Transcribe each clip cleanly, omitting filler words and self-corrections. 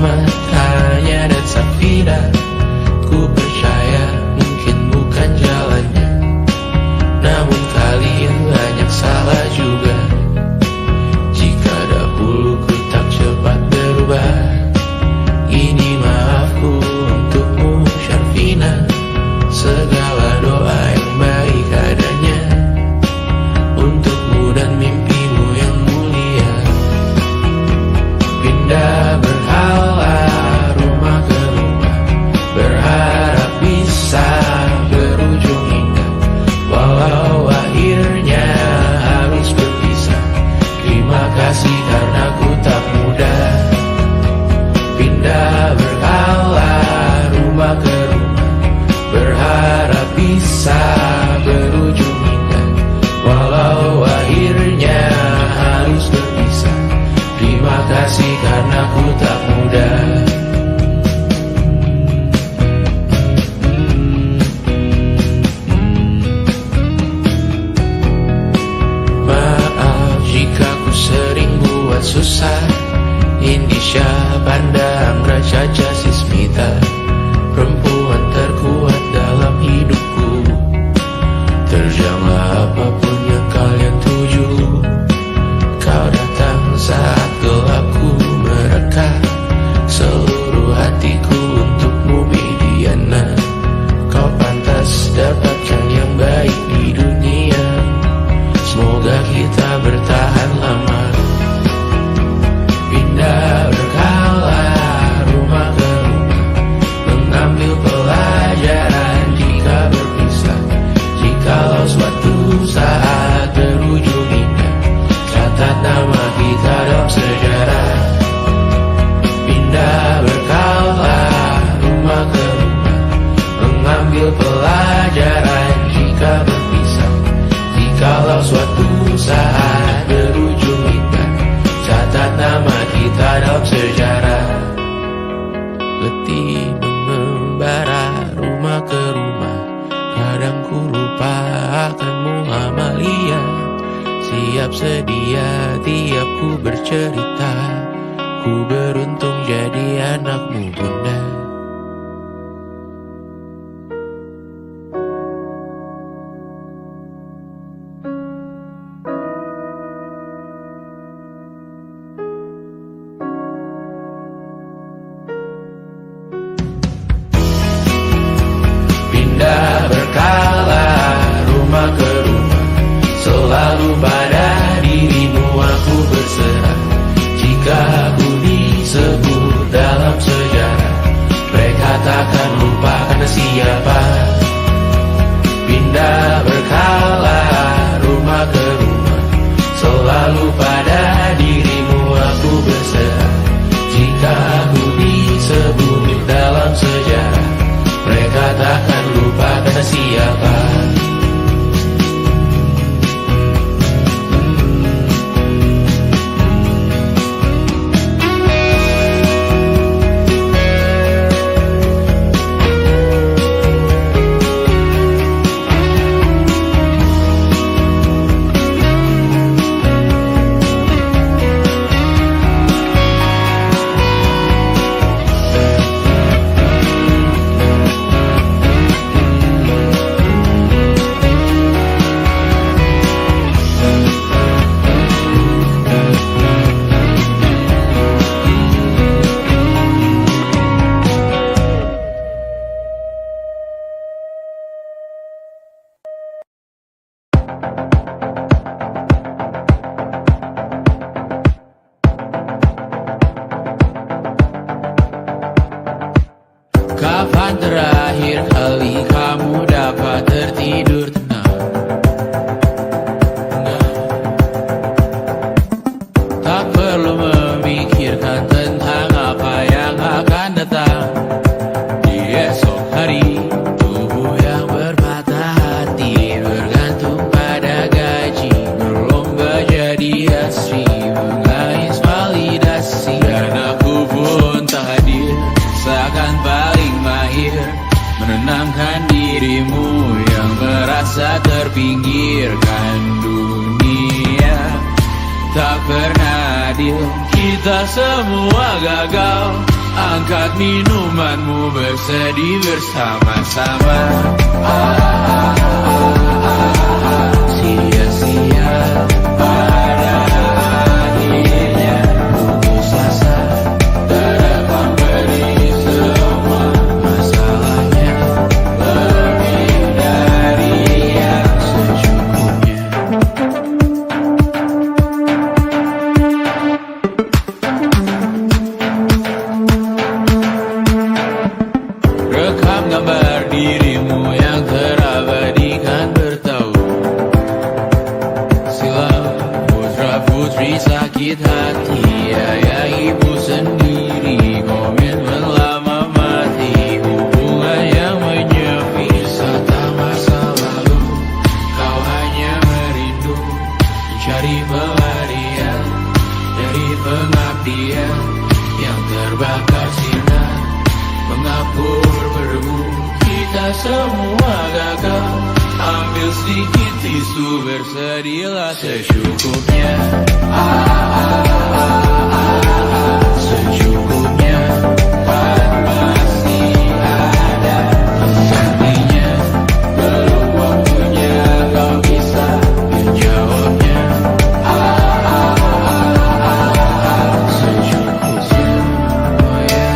matanya dan Safira. Ku percaya mungkin bukan jalannya, namun kalian banyak salah juga. Jika dahulu ku tak cepat berubah, ini maafku untukmu Syarfina. Segala doa yang baik adanya untukmu dan mimpimu yang mulia. Pindah berhala rumah ke rumah, berharap bisa berujung indah. Walau akhirnya harus berpisah, terima kasih karena ku tak mudah. Pindah berhala rumah ke rumah, berharap bisa berujung indah. Walau akhirnya harus berpisah, terima kasih karena ku tak mudah. Maaf jika ku sering buat susah. Indisha pandang Raja Sismita, perempuan terkuat dalam hidupku. Terjanglah apapun yang kalian tuju. Kau datang saat gelapku mereka, seluruh hatiku untukmu Mediana. Kau pantas dapatkan yang baik di dunia, semoga kita bertahan lama. Pindah berkala rumah ke rumah, mengambil pelajaran jika berpisah. Jikalau suatu saat berujung indah, catat nama kita dalam sejarah. Pindah berkala rumah ke rumah, mengambil pelajaran jika berpisah. Jikalau suatu saat berujung indah, catat nama kita dalam sejarah. Letih mengembara rumah ke rumah, kadang ku lupa akanmu Amalia. Siap sedia tiap ku bercerita, ku beruntung jadi anakmu bunda. Pindah berkala rumah ke rumah, selalu pada dirimu aku berserah. Jika aku disebut dalam sejarah, mereka takkan lupa karena siapa. Pindah berkala rumah ke rumah, selalu pada dirimu aku berserah. Jika aku disebut dalam sejarah, mereka takkan lupa karena siapa. Kapan terakhir kali kamu dapat tertidur tenang? Tak perlu memikirkan tentang apa yang akan datang di esok hari. Tubuh yang berpatah hati bergantung pada gaji, berlomba jadi asri, mengais validasi. Dan aku pun tak hadir, seakan paling mahir menenangkan dirimu yang merasa terpinggirkan dunia. Tak pernah adil kita kita semua gagal. Angkat minumanmu, bersedih bersama-sama. Sia-sia pada akhirnya putus asa, terekam beri semua masalahnya, lebih dari yang secukupnya. Rekam gambar dirimu yang terabadikan bertahun silam. Putra-putri sakit hati, ayah ibu sendiri, komitmen lama mati, hubungan yang menyepi. Wisata masa lalu, kau hanya merindu, mencari pelarian dari pengabdian yang terbakar sinar, mengapur berdebu. Kita semua gagal. Ambil sedikit tisu, bersedihlah secukupnya. Secukupnya, kan masih ada penggantinya. Belum waktunya kau bisa menjawabnya. Secukupnya, oh ya,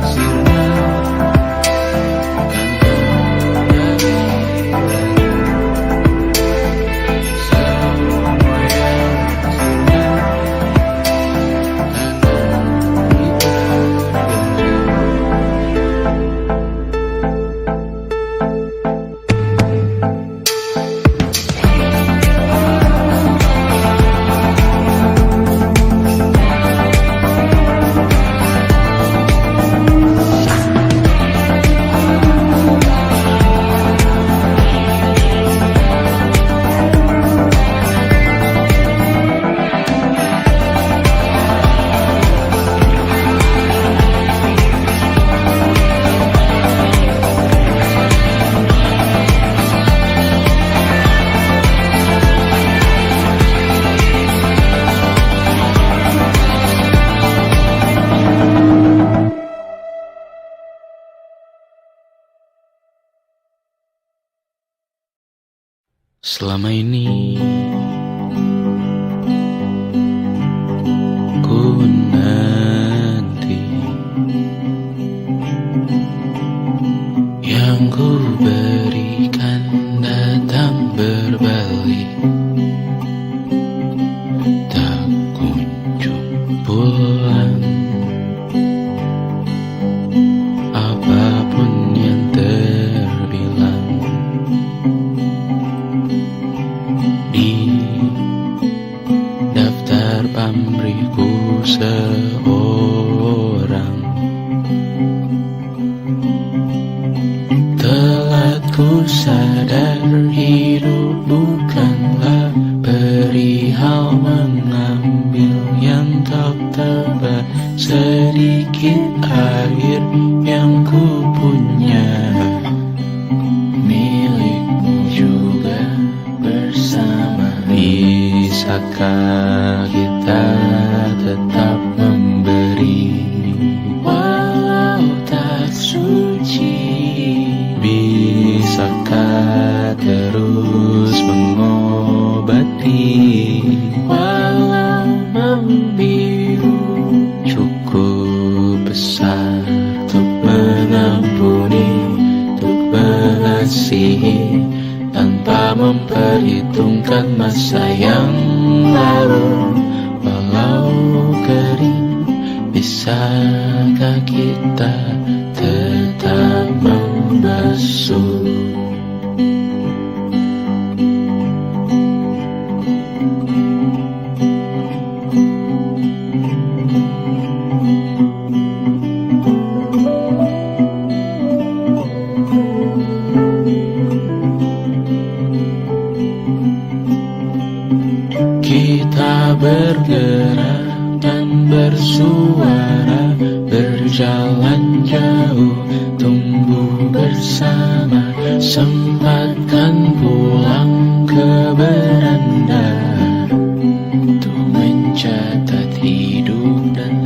sirna. Selama ini ku nanti yang ku berikan datang berbalik, tak kunjung pulang. Apapun yang terbilang di daftar pamrihku seorang, telah ku sadar hidup bukanlah perihal mengambil yang tak tebak. Sedikit air yang ku punya milikmu juga bersama. Bisakah kita tetap memberi walau tak suci? Bisakah terus mengobati walau membiru? Cukup besar untuk mengampuni, untuk mengasihi, tanpa memperhitungkan masa yang lalu. Walau kering, bisakah kita tetap membasuh? Kita bergerak dan bersuara, berjalan jauh, tumbuh bersama. Sempatkan pulang ke beranda untuk mencatat hidup dan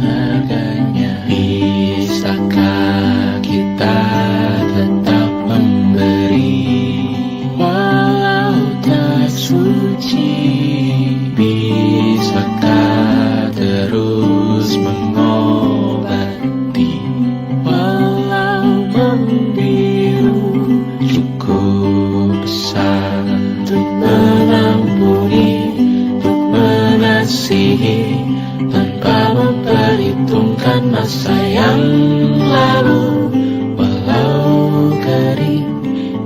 perhitungkan masa yang lalu. Walau kering,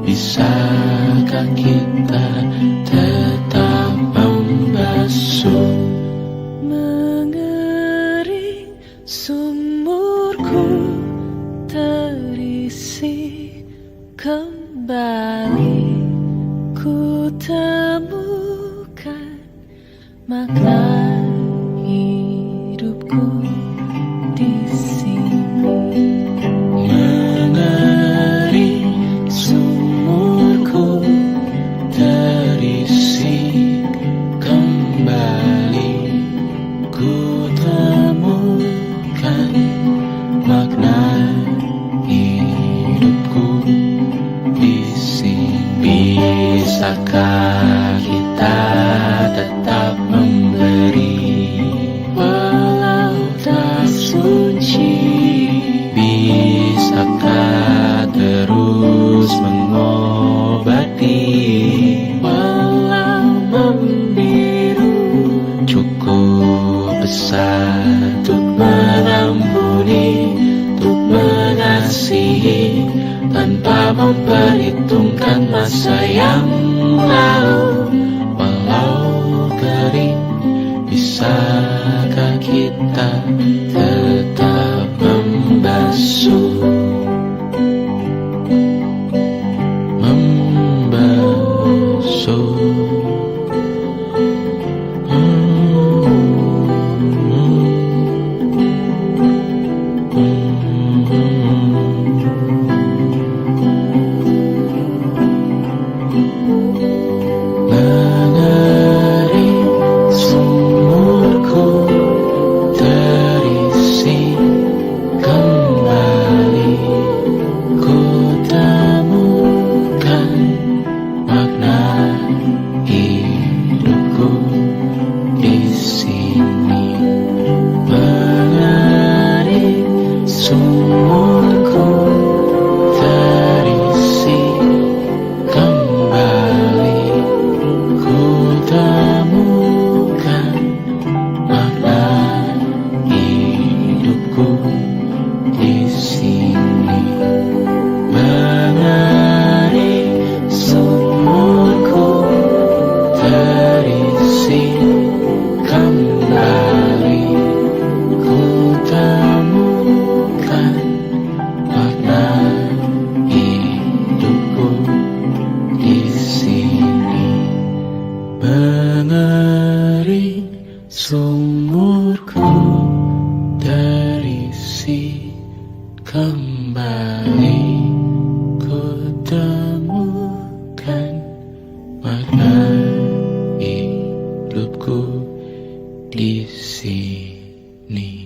bisakah kita tetap membasuh? Mengering sumurku terisi kembali, ku temukan makna hidupku di sini. Mengering sumurku terisi kembali, ku temukan makna hidupku di sini. Bisakah kita tetap memberi walau tak suci? Bisakah terus mengobati walau membiru? Cukup besar untuk mengampuni, untuk mengasihi, tanpa memperhitungkan masa yang lalu. Walau kering, bisakah kita tetap membasuh? Membasuh. Mengering sumurku terisi kembali, ku temukan makna hidupku di sini. Mengering sumurku terisi kembali, ku temukan makna hidupku di sini. Mengering sumurku terisi kembali, ku temukan makna hidupku di sini. Mengering sumurku terisi kembali, ku temukan makna hidupku di sini.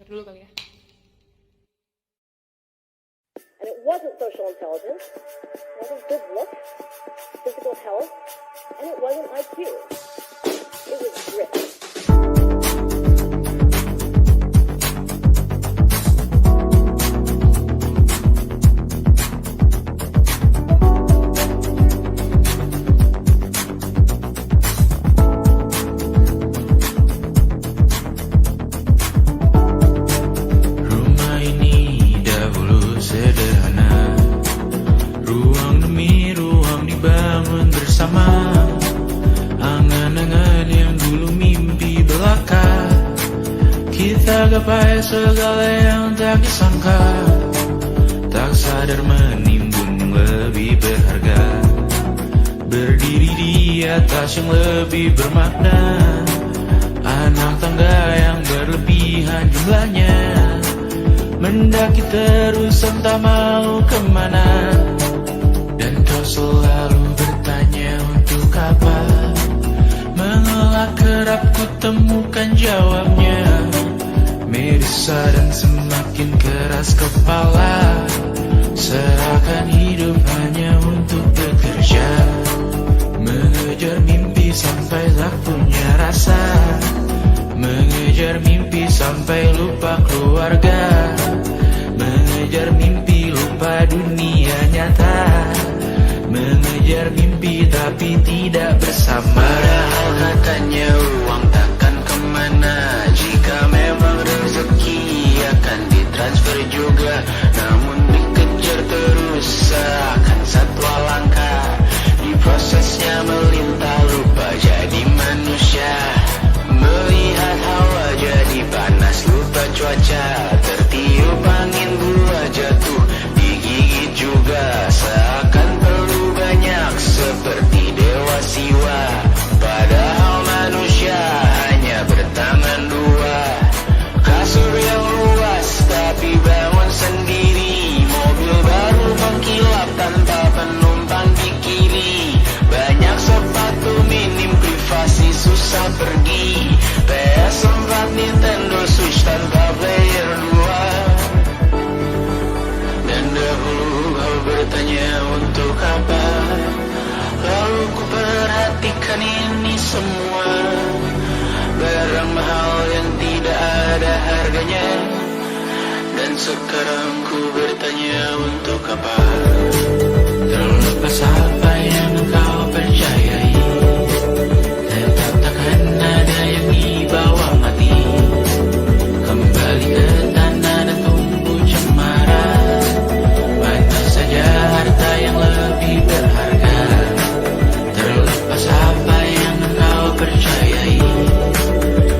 Dulu kali ya. And it wasn't social intelligence, it wasn't good looks, physical health, and it wasn't IQ. It was grit. Rumah ini dahulu sederhana, ruang demi ruang dibangun bersama. Angan-angan yang dulu mimpi belaka, kita gapai segala yang tak disangka. Tak sadar menimbun yang lebih berharga, berdiri di atas yang lebih bermakna. Anak tangga yang berlebihan jumlahnya, mendaki terus entah mau kemana. Dan kau selalu bertanya untuk apa, mengelak kerap ku temukan jawabnya. Merisa dan semakin keras kepala, serahkan hidup hanya untuk bekerja. Mengejar mimpi sampai tak punya rasa, mengejar mimpi sampai lupa keluarga, mengejar mimpi lupa dunia nyata, mengejar mimpi tapi tidak bersama. Padahal katanya uang takkan kemana, bisa pergi. PS4 Nintendo Switch tanpa player 2. Dan dahulu kau bertanya untuk apa, lalu ku perhatikan ini semua. Barang mahal yang tidak ada harganya. Dan sekarang ku bertanya untuk apa. Terlepas apa yang kau percayai, tetap takkan ada yang dibawa mati. Kembali ke tanah dan tumbuh cemara. Mana saja harta yang lebih berharga. Terlepas apa yang kau percayai,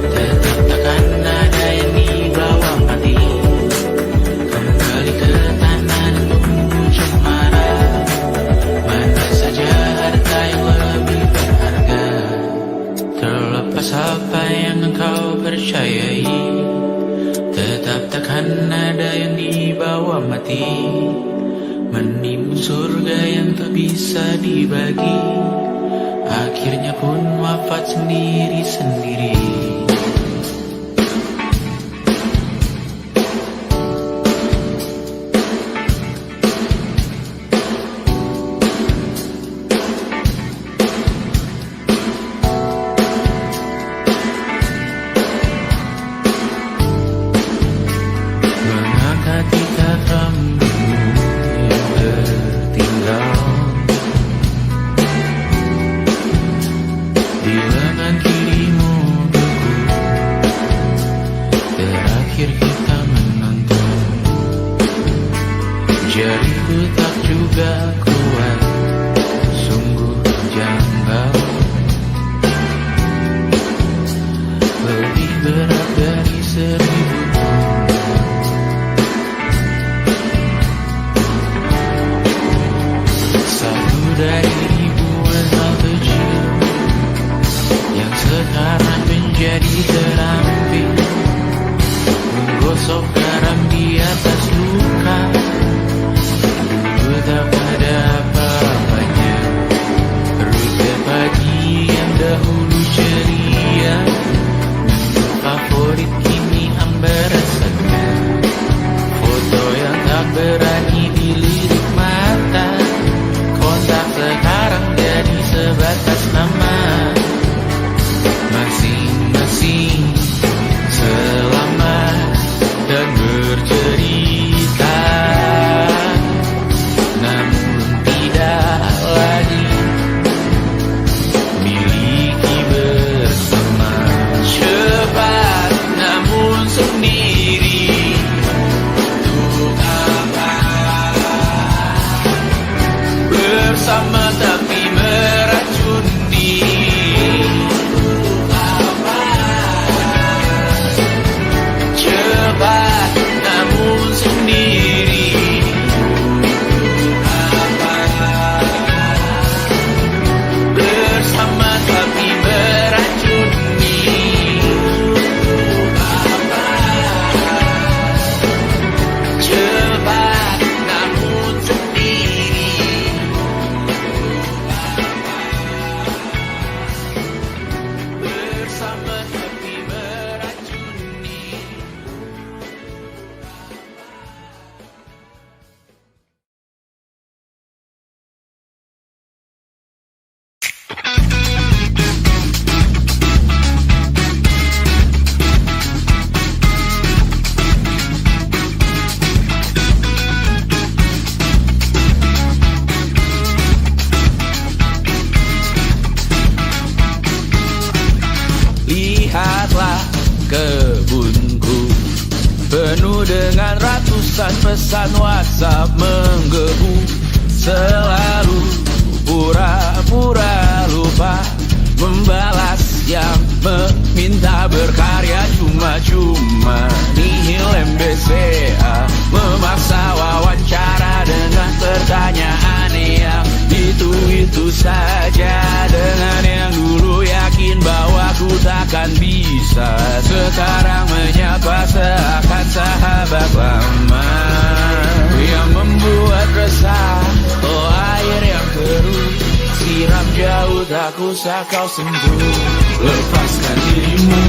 tetap takkan ada yang dibawa mati. Kembali ke tanah dan tumbuh cemara. Mana saja harta yang lebih berharga. Terlepas apa yang engkau percayai, tetap takkan ada yang dibawa mati. Menimbun surga yang tak bisa dibagi, akhirnya pun wafat sendiri-sendiri. Mengangkat tiga rambutmu yang tertinggal di lengan kirimu beku. Terakhir kita menonton, jariku tak juga kuat, sungguh janggal. Lebih berat dari 1000 ton. Satu dari ribuan hal kecil yang sekarang menjadi terampil, menggosok garam di atas luka. Dulu tak ada apa-apanya, rute pagi yang dahulu ceria, menu favorit kini hambar rasanya. Foto yang tak berani dilirik mata, kontak sekarang jadi sebatas nama. Masing-masing selamat dan bercerita, namun tidak lagi miliki bersama. Cepat namun sendiri, untuk apa? Bersama tapi meracuni. Cepat namun sendiri, bersama tapi meracuni. Cepat namun sendiri, bersama tapi meracuni. Lihatlah kebunku, penuh dengan ratusan pesan WhatsApp menggebu. Selalu pura-pura lupa membalas yang meminta berkarya cuma-cuma. Nihil MBCA memaksa wawancara dengan pertanyaan yang itu-itu saja. Dengan yang dulu yakin bahwa ku takkan bisa, sekarang menyapa seakan sahabat lama. Yang membuat resah, oh air yang keruh, siram jauh tak tak usah kau sentuh. Lepaskan dirimu